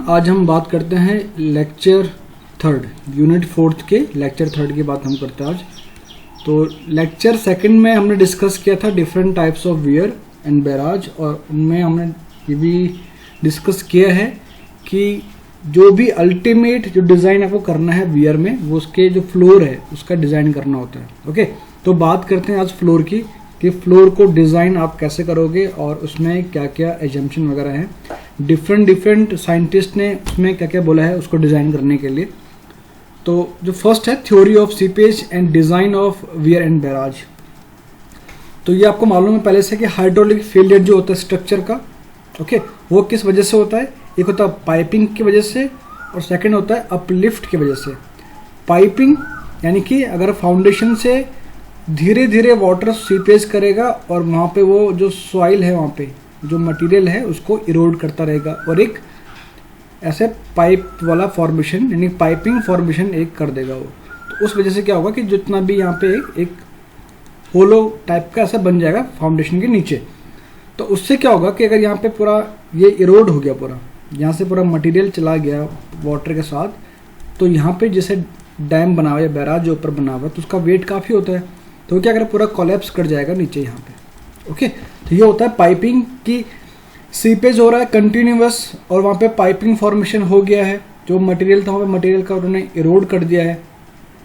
आज हम बात करते हैं लेक्चर थर्ड, यूनिट फोर्थ के लेक्चर थर्ड की बात हम करते हैं आज। तो लेक्चर सेकंड में हमने डिस्कस किया था different types of wear and barrage, और उनमें हमने ये भी डिस्कस किया है कि जो भी अल्टीमेट जो डिज़ाइन आपको करना है वियर में, वो उसके जो फ्लोर है उसका डिज़ाइन करना होता है। ओके, तो बात करते हैं आज फ्लोर की कि फ्लोर को डिज़ाइन आप कैसे करोगे और उसमें क्या क्या एजम्पशन वगैरह हैं। डिफरेंट साइंटिस्ट ने उसमें क्या क्या बोला है उसको डिज़ाइन करने के लिए। तो जो फर्स्ट है theory of seepage and design of wear and barrage. तो ये आपको मालूम है पहले से कि हाइड्रोलिक फेलियर जो होता है स्ट्रक्चर का, ओके, वो किस वजह से होता है। एक होता है पाइपिंग की वजह से और सेकंड होता है अपलिफ्ट की वजह से। पाइपिंग यानी कि अगर फाउंडेशन से धीरे धीरे वाटर सीपेज करेगा और वहाँ पे वो जो सॉइल है, वहाँ पे जो मटेरियल है उसको इरोड करता रहेगा और एक ऐसे पाइप वाला फॉर्मेशन यानी पाइपिंग फॉर्मेशन एक कर देगा वो। तो उस वजह से क्या होगा कि जितना भी यहाँ पे एक होलो टाइप का ऐसा बन जाएगा फाउंडेशन के नीचे। तो उससे क्या होगा कि अगर यहाँ पे पूरा ये इरोड हो गया, पूरा यहाँ से पूरा मटेरियल चला गया वाटर के साथ, तो यहाँ पे जैसे डैम बना हुआ या बैराज जो ऊपर बना हुआ है तो उसका वेट काफ़ी होता है, तो क्या अगर पूरा कोलैप्स कर जाएगा नीचे यहाँ पे। ओके, तो ये होता है पाइपिंग की सीपेज हो रहा है कंटिन्यूअस और वहाँ पे पाइपिंग फॉर्मेशन हो गया है, जो मटेरियल था वहाँ पे मटेरियल का उन्होंने इरोड कर दिया है।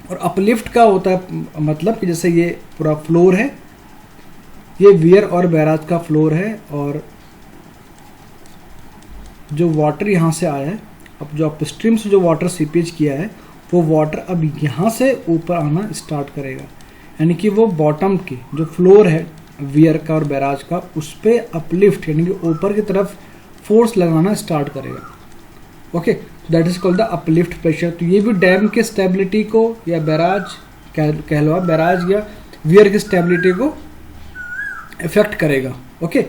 और अपलिफ्ट का होता है मतलब कि जैसे ये पूरा फ्लोर है, ये वियर और बैराज का फ्लोर है और जो वाटर यहाँ से आया है, अब जो अपस्ट्रीम से जो वाटर सीपेज किया है वो वाटर अब यहाँ से ऊपर आना स्टार्ट करेगा, यानी कि वो बॉटम की जो फ्लोर है वियर का और बैराज का उस पर अपलिफ्ट यानी कि ऊपर की तरफ फोर्स लगाना स्टार्ट करेगा। Okay, that is called the uplift pressure. तो ये भी डैम के स्टेबिलिटी को या बैराज कह लो, बैराज या वियर की स्टेबिलिटी को इफेक्ट करेगा। ओके,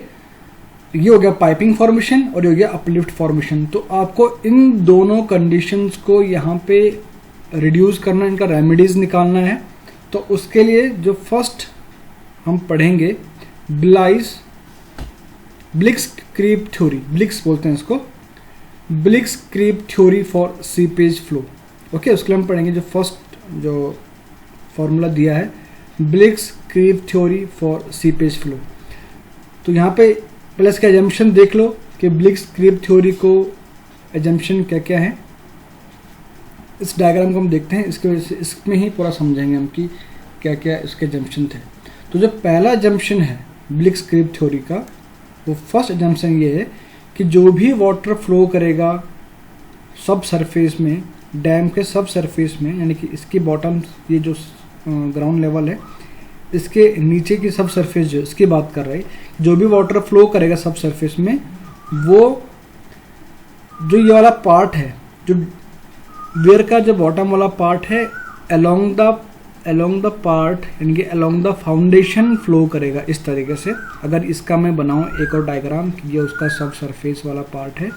ये हो गया पाइपिंग फॉर्मेशन और ये हो गया अपलिफ्ट फॉर्मेशन। तो आपको इन दोनों कंडीशंस को यहाँ पे रिड्यूस करना, इनका रेमेडीज निकालना है। तो उसके लिए जो फर्स्ट हम पढ़ेंगे ब्लिक्स-क्रीप थ्योरी, ब्लिक्स बोलते हैं इसको, Bligh's creep theory for seepage flow. Okay, उसके लिए हम पढ़ेंगे जो फर्स्ट जो फॉर्मूला दिया है ब्लिक्स-क्रीप थ्योरी फॉर सीपेज फ्लो। तो यहाँ पे पहले इसका एजम्पशन देख लो कि ब्लिक्स-क्रीप थ्योरी को एजम्पशन क्या क्या है। इस डायग्राम को हम देखते हैं, इसके वजह से इसमें ही पूरा समझेंगे हम कि क्या क्या इसके एजम्पशन थे। तो जो पहला एजम्पशन है ब्लिक्स-क्रीप थ्योरी का, वो फर्स्ट एजम्पशन ये है कि जो भी वाटर फ्लो करेगा सब सरफेस में, डैम के सब सरफेस में, यानी कि इसकी बॉटम ये जो ग्राउंड लेवल है इसके नीचे की सब सरफेस जो इसकी बात कर रहे हैं, जो भी वाटर फ्लो करेगा सब सरफेस में, वो जो ये वाला पार्ट है, जो वियर का जो बॉटम वाला पार्ट है, अलोंग द पार्ट यानी कि अलोंग द फाउंडेशन फ्लो करेगा इस तरीके से। अगर इसका मैं बनाऊं एक और डायग्राम, ये उसका सब सरफेस वाला पार्ट है,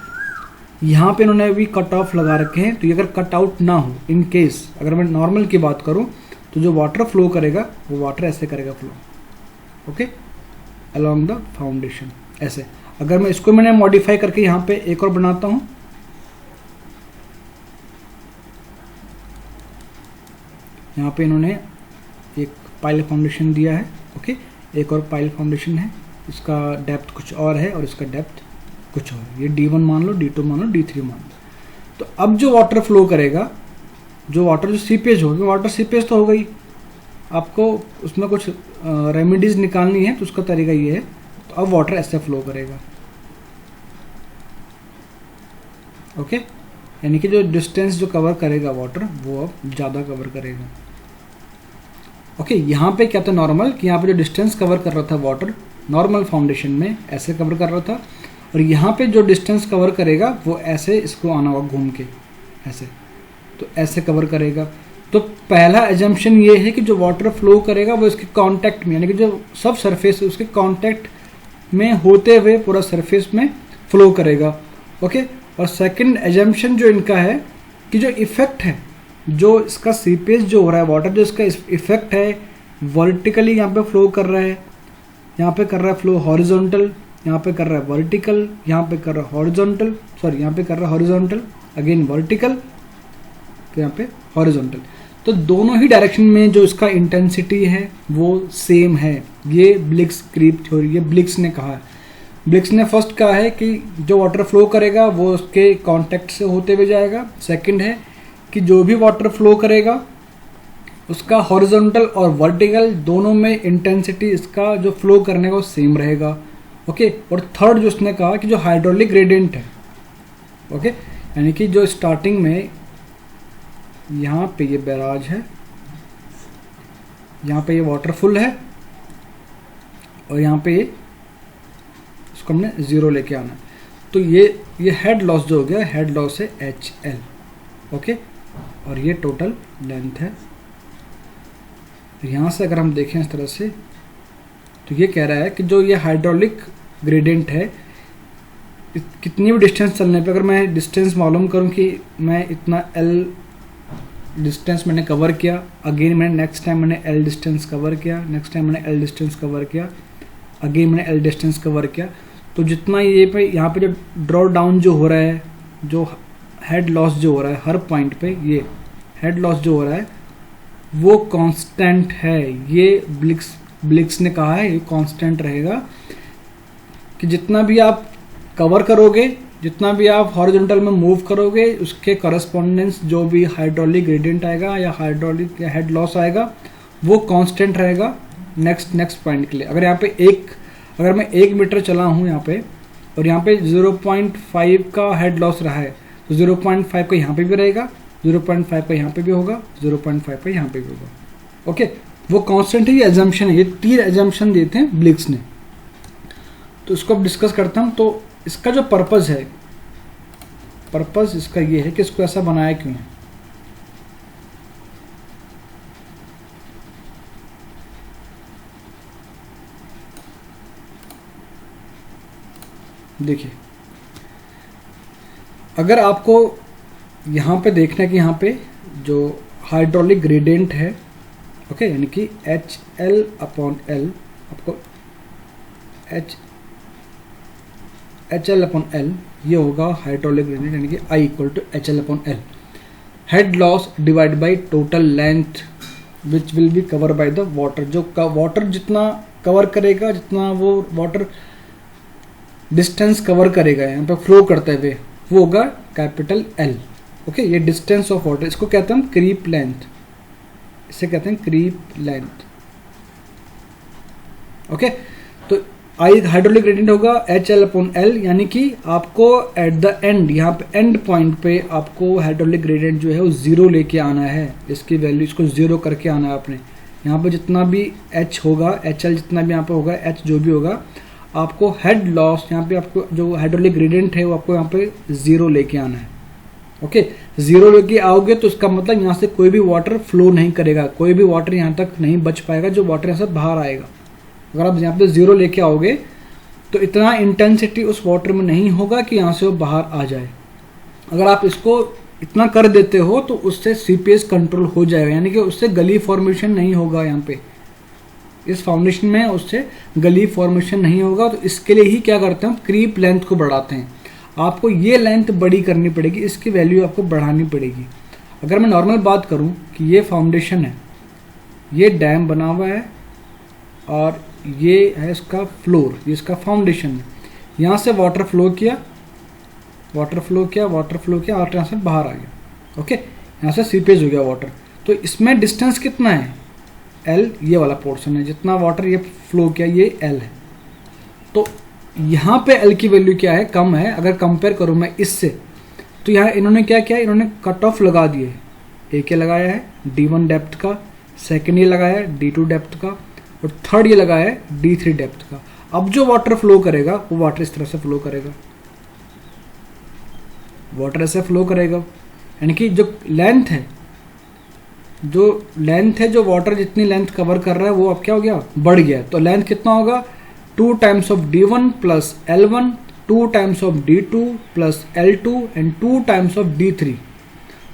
यहाँ पे इन्होंने अभी कट ऑफ लगा रखे हैं। तो ये अगर कट आउट ना हो, इन केस अगर मैं नॉर्मल की बात करूं, तो जो वाटर फ्लो करेगा वो वाटर ऐसे करेगा flow, okay, along the foundation ऐसे। अगर मैं इसको मैंने मॉडिफाई करके यहाँ पे एक और बनाता हूँ, यहाँ पे इन्होंने एक पाइल फाउंडेशन दिया है, ओके, एक और पाइल फाउंडेशन है, इसका डेप्थ कुछ और है और इसका डेप्थ कुछ और है। ये D1 मान लो, D2 मान लो, D3 मान लो। तो अब जो वाटर फ्लो करेगा, जो वाटर जो सीपेज होगी, वाटर सीपेज तो हो गई, आपको उसमें कुछ रेमेडीज निकालनी है, तो उसका तरीका ये है। तो अब वाटर ऐसे फ्लो करेगा, ओके, यानी कि जो डिस्टेंस जो कवर करेगा वाटर वो अब ज़्यादा कवर करेगा। ओके, यहाँ पे क्या था नॉर्मल, कि यहाँ पे जो डिस्टेंस कवर कर रहा था वाटर नॉर्मल फाउंडेशन में ऐसे कवर कर रहा था, और यहाँ पे जो डिस्टेंस कवर करेगा वो ऐसे इसको आना होगा घूम के ऐसे, तो ऐसे कवर करेगा। तो पहला एजम्पशन ये है कि जो वाटर फ्लो करेगा वो इसके कांटेक्ट में, यानी कि जो सब सरफेस है उसके कांटेक्ट में होते हुए पूरा सरफेस में फ्लो करेगा। ओके, और सेकंड एजम्पशन जो इनका है कि जो इफेक्ट है, जो इसका सीपेज जो हो रहा है वाटर, जो इसका इफेक्ट है वर्टिकली यहाँ पे फ्लो कर रहा है, यहाँ पे कर रहा है फ्लो हॉरिजॉन्टल यहाँ पे कर रहा है वर्टिकल, यहाँ पे कर रहा है हॉरिजॉन्टल, सॉरी यहाँ पे कर रहा है हॉरिजॉन्टल, अगेन वर्टिकल, तो यहाँ पे हॉरिजॉन्टल। तो दोनों ही डायरेक्शन में जो इसका इंटेंसिटी है वो सेम है। ये ब्लिक्स क्रीप थ्योरी, ये ब्लिक्स ने कहा है। ब्लिक्स ने फर्स्ट कहा है कि जो वाटर फ्लो करेगा वो उसके कांटेक्ट से होते हुए जाएगा। सेकंड है कि जो भी वाटर फ्लो करेगा उसका हॉरिजॉन्टल और वर्टिकल दोनों में इंटेंसिटी इसका जो फ्लो करने का वो सेम रहेगा। ओके, और थर्ड जो उसने कहा कि जो हाइड्रोलिक ग्रेडियंट है, ओके, यानी कि जो स्टार्टिंग में यहाँ पे ये बैराज है, यहाँ पे ये वाटरफुल है और यहाँ पे ये इसको हमने ज़ीरो लेके आना है। तो ये हेड लॉस जो हो गया, हेड लॉस है HL, ओके, और ये टोटल लेंथ है। यहाँ से अगर हम देखें इस तरह से तो ये कह रहा है कि जो ये हाइड्रोलिक ग्रेडियंट है, कितनी भी डिस्टेंस चलने पे, अगर मैं डिस्टेंस मालूम करूँ कि मैं इतना L डिस्टेंस मैंने कवर किया, अगेन मैंने नेक्स्ट टाइम मैंने L डिस्टेंस कवर किया, नेक्स्ट टाइम मैंने L डिस्टेंस कवर किया, अगेन मैंने L डिस्टेंस कवर किया, तो जितना ये पे यहाँ पे जो ड्रॉ डाउन जो हो रहा है, जो हेड लॉस जो हो रहा है हर पॉइंट पे, ये हेड लॉस जो हो रहा है वो कांस्टेंट है। ये ब्लिक्स ने कहा है ये कांस्टेंट रहेगा कि जितना भी आप कवर करोगे, जितना भी आप हॉरिजॉन्टल में मूव करोगे, उसके करस्पॉन्डेंस जो भी हाइड्रोलिक ग्रेडियंट आएगा या हाइड्रोलिक या हेड लॉस आएगा वो कांस्टेंट रहेगा नेक्स्ट पॉइंट के लिए। अगर यहाँ पे अगर मैं 1 मीटर चला हूँ यहाँ पे और यहाँ पे 0.5 का हेड लॉस रहा है तो 0.5 का यहाँ पे भी रहेगा, 0.5 का यहाँ पे भी होगा, 0.5 का यहाँ पे भी होगा। ओके, वो कांस्टेंट है, ये एजम्पशन है, ये 3 एजम्पशन देते हैं ब्लिक्स ने। तो इसको अब डिस्कस करता हूँ। तो इसका जो पर्पस है, पर्पस इसका ये है कि इसको ऐसा बनाया क्यों है। देखिए, अगर आपको यहाँ पे देखना है कि यहाँ पे जो हाइड्रोलिक ग्रेडियंट है, ओके, यानी कि HL/L, आपको HL/L ये होगा हाइड्रोलिक ग्रेडियंट, यानी कि I = HL/L, head loss divide by total length which will be cover by the water. जो वाटर जितना कवर करेगा, जितना वो वाटर डिस्टेंस कवर करेगा यहाँ पे फ्लो करते हुए, वो होगा कैपिटल L। ओके, ये डिस्टेंस ऑफ वाटर, इसको कहते हैं क्रीप लेंथ, इसे कहते हैं क्रीप लेंथ। ओके, तो हाइड्रोलिक ग्रेडियंट होगा HL/L, यानी कि आपको एट द एंड, यहाँ पे एंड पॉइंट पे आपको हाइड्रोलिक ग्रेडियंट जो है वो 0 लेके आना है। इसकी वैल्यू, इसको 0 करके आना है आपने। यहाँ पे जितना भी H होगा, HL जितना भी यहाँ पे होगा, H जो भी होगा, आपको हेड लॉस यहाँ पे, आपको जो हाइड्रोलिक ग्रेडियंट है वो आपको यहाँ पे 0 लेके आना है। ओके, 0 लेके आओगे तो इसका मतलब यहाँ से कोई भी वाटर फ्लो नहीं करेगा, कोई भी वाटर यहाँ तक नहीं बच पाएगा, जो वाटर यहाँ से बाहर आएगा। अगर आप यहाँ पे 0 लेके आओगे तो इतना इंटेंसिटी उस वाटर में नहीं होगा कि यहाँ से वो बाहर आ जाए। अगर आप इसको इतना कर देते हो तो उससे सीपेज कंट्रोल हो जाएगा, यानी कि उससे गली फॉर्मेशन नहीं होगा। यहाँ पे इस फाउंडेशन में उससे गली फॉर्मेशन नहीं होगा। तो इसके लिए ही क्या करते हैं, क्रीप लेंथ को बढ़ाते हैं। आपको ये लेंथ बड़ी करनी पड़ेगी, इसकी वैल्यू आपको बढ़ानी पड़ेगी। अगर मैं नॉर्मल बात करूं कि ये फाउंडेशन है, ये डैम बना हुआ है और ये है इसका फ्लोर, ये इसका फाउंडेशन है। यहाँ से वाटर फ्लो किया, वाटर फ्लो किया, वाटर फ्लो किया और यहाँ से बाहर आ गया। ओके, यहाँ से सीपेज हो गया वाटर। तो इसमें डिस्टेंस कितना है, L, ये वाला पोर्शन है, जितना वाटर ये फ्लो किया ये L है। तो यहाँ पे L की वैल्यू क्या है, कम है। अगर कंपेयर करूँ मैं इससे, तो यहाँ इन्होंने क्या किया, इन्होंने कट ऑफ लगा दिए। एक ये लगाया है D1 डेप्थ का, सेकेंड ये लगाया है D2 डेप्थ का, और थर्ड ये लगाया है D3 डेप्थ का। अब जो वाटर फ्लो करेगा वो वाटर इस तरह से फ्लो करेगा, वाटर ऐसे फ्लो करेगा। यानी कि जो लेंथ है, जो वाटर जितनी लेंथ कवर कर रहा है वो अब क्या हो गया, बढ़ गया। तो लेंथ कितना होगा, 2 times of D1 plus L1, 2 times of D2 plus L2 and 2 times of D3।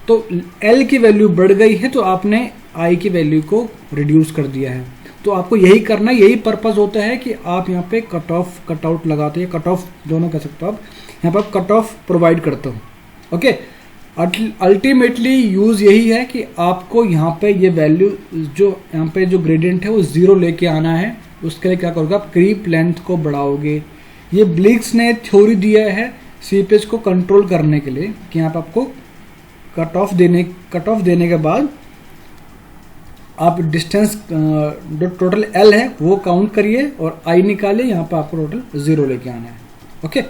तो L की वैल्यू बढ़ गई है तो आपने I की वैल्यू को रिड्यूस कर दिया है। तो आपको यही करना, यही पर्पस होता है कि आप यहाँ पे कट ऑफ कट आउट लगाते हैं, कट ऑफ दोनों कह सकते हो आप, यहाँ पर आप कट ऑफ प्रोवाइड करते हो। ओके, अल्टीमेटली यूज़ यही है कि आपको यहाँ पे ये वैल्यू जो यहाँ पे जो ग्रेडियंट है वो 0 लेके आना है। उसके लिए क्या करोगे आप, क्रीप लेंथ को बढ़ाओगे। ये ब्लिक्स ने थ्योरी दिया है सीपेज को कंट्रोल करने के लिए कि यहाँ पे आपको कट ऑफ देने के बाद आप डिस्टेंस जो टोटल एल है वो काउंट करिए और आई निकालिए, यहाँ पे आपको टोटल 0 लेके आना है। ओके,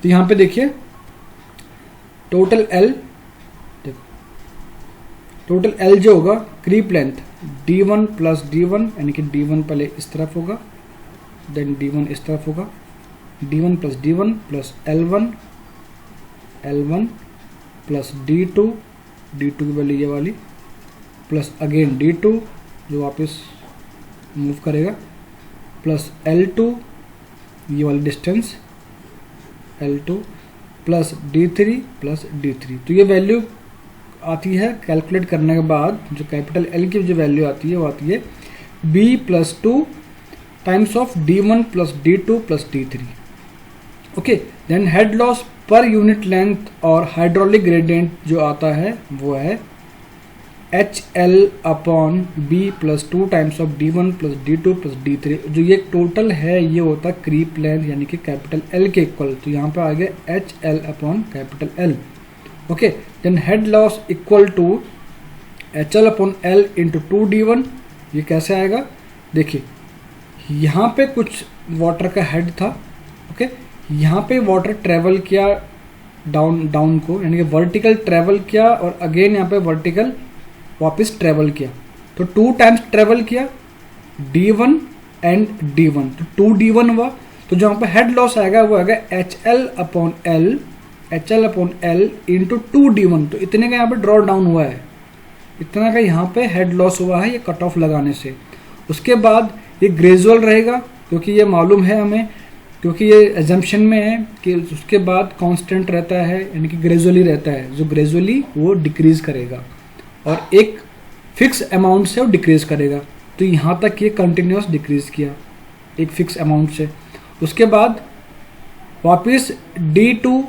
तो यहाँ पे देखिए टोटल एल, देखो टोटल एल जो होगा creep length d1 plus d1, यानी कि d1 पहले इस तरफ होगा, देन d1 इस तरफ होगा, d1 plus d1 plus l1 plus d2 की वैल्यू ये वाली, प्लस अगेन d2 जो वापस मूव करेगा, प्लस l2 ये वाली distance l2 plus d3 plus d3। तो ये वैल्यू आती है कैलकुलेट करने के बाद, जो कैपिटल L की जो वैल्यू आती है वो आती है b plus 2 times of d1 plus d2 plus d3। Okay, then head loss per unit length और हाइड्रोलिक ग्रेडियंट जो आता है वो है HL upon b plus 2 times of d1 plus d2 plus d3। जो ये टोटल है ये होता है क्रीप लेंथ, यानी कि कैपिटल L के इक्वल। तो यहाँ पे आ गया HL upon capital L। Okay, then head loss equal to HL upon L into 2d1। ये कैसे आएगा, देखिए यहाँ पे कुछ वाटर का हेड था। ओके, यहाँ पे वाटर ट्रेवल किया डाउन को, यानी कि वर्टिकल ट्रेवल किया और अगेन यहाँ पे वर्टिकल वापस ट्रेवल किया, तो 2 टाइम्स ट्रेवल किया d1 एंड d1, तो 2d1 हुआ। तो जो यहाँ पे हेड लॉस आएगा वो आएगा HL upon L into 2d1। तो इतने का यहाँ पे ड्रॉ डाउन हुआ है, इतना का यहाँ पे हेड लॉस हुआ है ये कट ऑफ लगाने से। उसके बाद ये ग्रेजुअल रहेगा, क्योंकि ये मालूम है हमें, क्योंकि ये एजम्पशन में है कि उसके बाद कांस्टेंट रहता है, यानी कि ग्रेजुअली रहता है, जो ग्रेजुअली वो डिक्रीज करेगा और एक फिक्स अमाउंट से वो डिक्रीज करेगा। तो यहाँ तक ये कंटिन्यूस डिक्रीज किया एक फिक्स अमाउंट से। उसके बाद वापस d2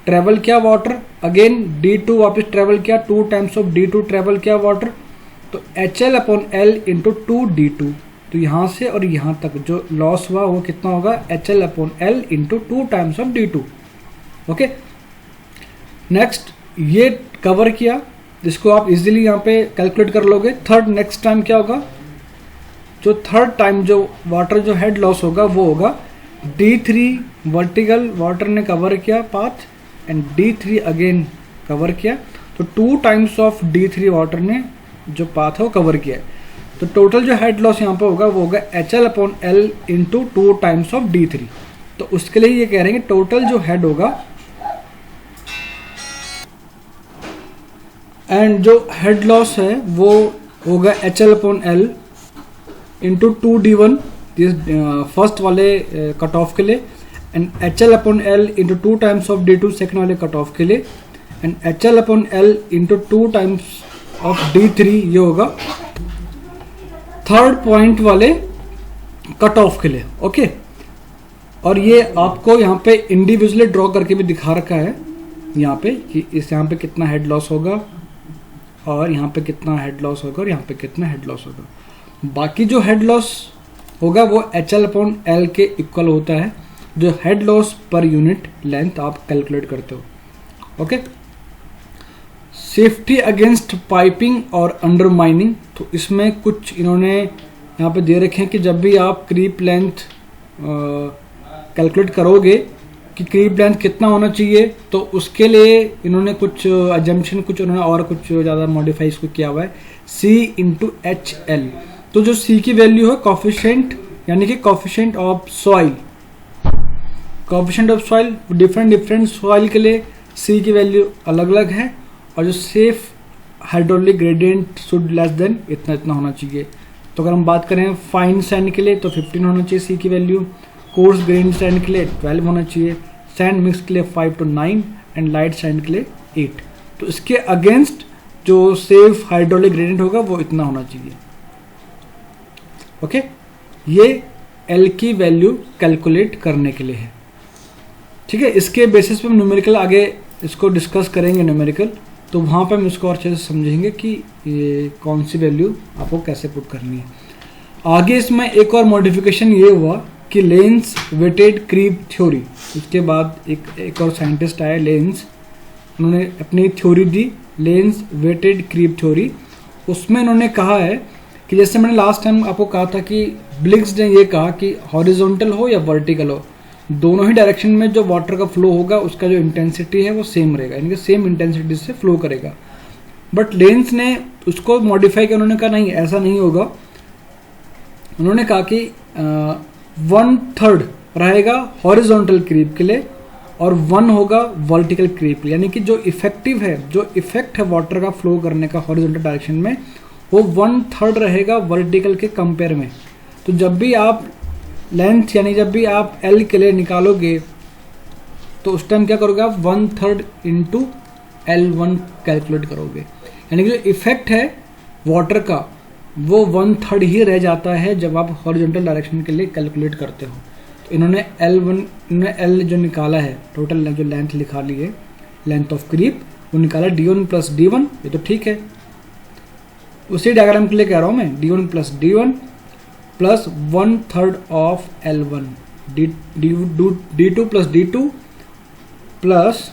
ट्रेवल किया वाटर, अगेन d2 वापस ट्रेवल किया, 2 टाइम्स ऑफ d2 ट्रेवल किया वाटर, तो HL upon L into 2d2। तो यहाँ से और यहाँ तक जो लॉस हुआ वो कितना होगा, HL upon L into 2 times of d2। Okay, next ये कवर किया, जिसको आप इजीली यहाँ पे कैलकुलेट कर लोगे। थर्ड नेक्स्ट टाइम क्या होगा, जो थर्ड टाइम जो वाटर जो हेड लॉस होगा वो होगा d3 वर्टिकल वाटर ने कवर किया path and d3 again cover किया, तो 2 टाइम्स ऑफ d3 वाटर ने जो पाथ है वो कवर किया है। तो टोटल जो हेड लॉस यहाँ पे होगा वो होगा HL upon L into 2 times of d3। तो उसके लिए ये कह रहे हैं कि टोटल जो हेड होगा एंड जो हेड लॉस है वो होगा HL upon L into 2d1 first वाले कट ऑफ के लिए, and HL upon L into 2 times of d2 second वाले कट ऑफ के लिए, and HL upon L into 2 times of d3 ये होगा थर्ड पॉइंट वाले कट ऑफ के लिए। ओके, और ये आपको यहाँ पे इंडिविजुअली ड्रॉ करके भी दिखा रखा है यहाँ पे कि इस यहाँ पे कितना हेड लॉस होगा और यहाँ पे कितना हेड लॉस होगा और यहाँ पे कितना हेड लॉस होगा। बाकी जो हेड लॉस होगा वो HL अपॉन L के इक्वल होता है, जो head loss per unit length आप कैलकुलेट करते हो। ओके, सेफ्टी अगेंस्ट पाइपिंग और अंडरमाइनिंग, तो इसमें कुछ इन्होंने यहाँ पे दे रखे हैं कि जब भी आप क्रीप लेंथ कैलकुलेट करोगे कि क्रीप लेंथ कितना होना चाहिए, तो उसके लिए इन्होंने कुछ अजम्पशन कुछ उन्होंने और कुछ ज़्यादा मॉडिफाई इसको किया हुआ है, C इंटू HL। तो जो C की वैल्यू है कॉफिशेंट, यानी कि coefficient of soil, coefficient of soil different soil के लिए C की वैल्यू अलग अलग है, और जो safe hydraulic gradient should less than इतना होना चाहिए। तो अगर हम बात करें फाइन सैंड के लिए तो 15 होना चाहिए C की वैल्यू, कोर्स ग्रेन सैंड के लिए 12 होना चाहिए, सैंड मिक्स के लिए 5 to 9 एंड लाइट सैंड के लिए 8। तो इसके अगेंस्ट जो सेफ हाइड्रोलिक ग्रेडियंट होगा वो इतना होना चाहिए। ओके, ये एल की वैल्यू कैलकुलेट करने के लिए है। ठीक है, इसके बेसिस पे हम न्यूमेरिकल आगे इसको डिस्कस करेंगे न्यूमेरिकल, तो वहाँ पे हम इसको और अच्छे से समझेंगे कि ये कौन सी वैल्यू आपको कैसे पुट करनी है। आगे इसमें एक और मॉडिफिकेशन ये हुआ कि लेंस वेटेड क्रीप थ्योरी, इसके बाद एक और साइंटिस्ट आया लेंस, उन्होंने अपनी थ्योरी दी लेंस वेटेड क्रीप थ्योरी। उसमें उन्होंने कहा है कि जैसे मैंने लास्ट टाइम आपको कहा था कि ब्लिग्स ने ये कहा कि हॉरिजॉन्टल हो या वर्टिकल हो, दोनों ही डायरेक्शन में जो वाटर का फ्लो होगा उसका जो इंटेंसिटी है वो सेम रहेगा, यानी कि सेम इंटेंसिटी से फ्लो करेगा। बट लेंस ने उसको मॉडिफाई किया, उन्होंने कहा नहीं ऐसा नहीं होगा। उन्होंने कहा कि 1/3 रहेगा हॉरिजॉन्टल क्रीप के लिए और 1 होगा वर्टिकल क्रीप के लिए, यानी कि जो इफेक्टिव है, जो इफेक्ट है वाटर का फ्लो करने का हॉरिजॉन्टल डायरेक्शन में, वो 1/3 रहेगा वर्टिकल के कंपेयर में। तो जब भी आप लेंथ यानी जब भी आप एल के लिए निकालोगे तो उस टाइम क्या करोगे आप 1/3 इंटू L1 कैलकुलेट करोगे, यानी कि जो इफेक्ट है वाटर का वो 1/3 ही रह जाता है जब आप हॉरिजॉन्टल डायरेक्शन के लिए कैलकुलेट करते हो। तो इन्होंने L जो निकाला है, टोटल जो लेंथ लिखा ली है, लेंथ ऑफ क्रीप, वो निकाला D1 प्लस D1, ये तो ठीक है। उसी डायग्राम के लिए कह रहा हूँ मैं, D1 plus D1 plus 1/3 of L1, D2 plus D2 plus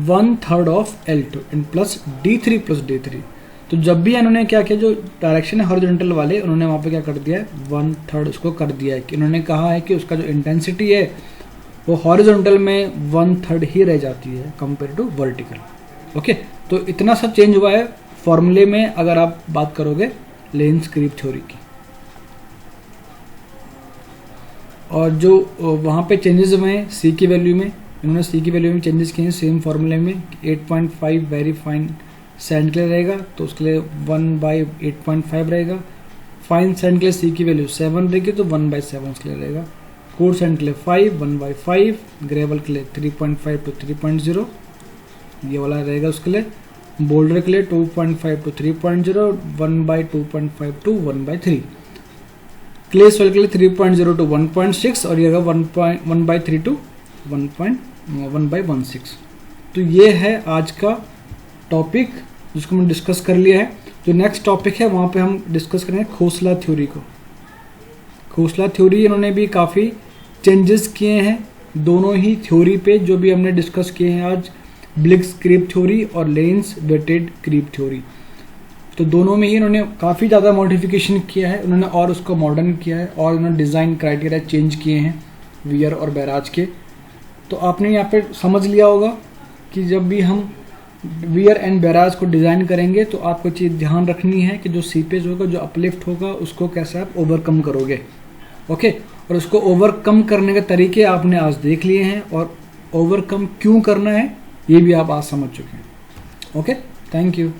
1/3 of L2 and plus D3 plus D3। तो जब भी इन्होंने क्या किया, जो डायरेक्शन है हॉरिजॉन्टल वाले, उन्होंने वहाँ पे क्या कर दिया है 1/3 उसको कर दिया है कि उन्होंने कहा है कि उसका जो इंटेंसिटी है वो हॉरिजॉन्टल में 1/3 ही रह जाती है कंपेयर टू वर्टिकल। ओके, तो इतना सा चेंज हुआ है फॉर्मूले में अगर आप बात करोगे लेंस क्रीप थ्योरी की। और जो वहाँ पे चेंजेस हुए हैं सी की वैल्यू में, इन्होंने सी की वैल्यू में चेंजेस किए हैं सेम फॉर्मूले में। 8.5 वेरी फाइन सैंड के लिए रहेगा तो उसके लिए 1/8.5 रहेगा। फाइन सैंड के लिए सी की वैल्यू 7 रहेगी तो 1/7 उसके लिए रहेगा। कोर्स सैंड के लिए 5 1/5, ग्रेवल के लिए 3.5 to 3.0 ये वाला रहेगा उसके लिए। बोल्डर के लिए 2.5 to 3.0, 1/2.5 to 1/3। क्ले सॉइल के लिए 3.0 to 1.6 और ये 1/3 to 1/16। तो ये है आज का टॉपिक जिसको हमने डिस्कस कर लिया है। जो नेक्स्ट टॉपिक है वहाँ पे हम डिस्कस करेंगे खोसला थ्योरी को। खोसला थ्योरी इन्होंने भी काफ़ी चेंजेस किए हैं दोनों ही थ्योरी पे, जो भी हमने डिस्कस किए हैं आज, ब्लिग्स क्रीप थ्योरी और लेंस वेटेड क्रीप थ्योरी। तो दोनों में ही इन्होंने काफ़ी ज़्यादा मॉडिफिकेशन किया है, उन्होंने और उसको मॉडर्न किया है और उन्होंने डिज़ाइन क्राइटेरिया चेंज किए हैं वियर और बैराज के। तो आपने यहाँ पे समझ लिया होगा कि जब भी हम वियर एंड बैराज को डिज़ाइन करेंगे तो आपको चीज़ ध्यान रखनी है कि जो सीपेज होगा, जो अपलिफ्ट होगा, उसको कैसे आप ओवरकम करोगे। ओके, और उसको ओवरकम करने के तरीके आपने आज देख लिए हैं और ओवरकम क्यों करना है ये भी आप आज समझ चुके हैं। Okay, thank you.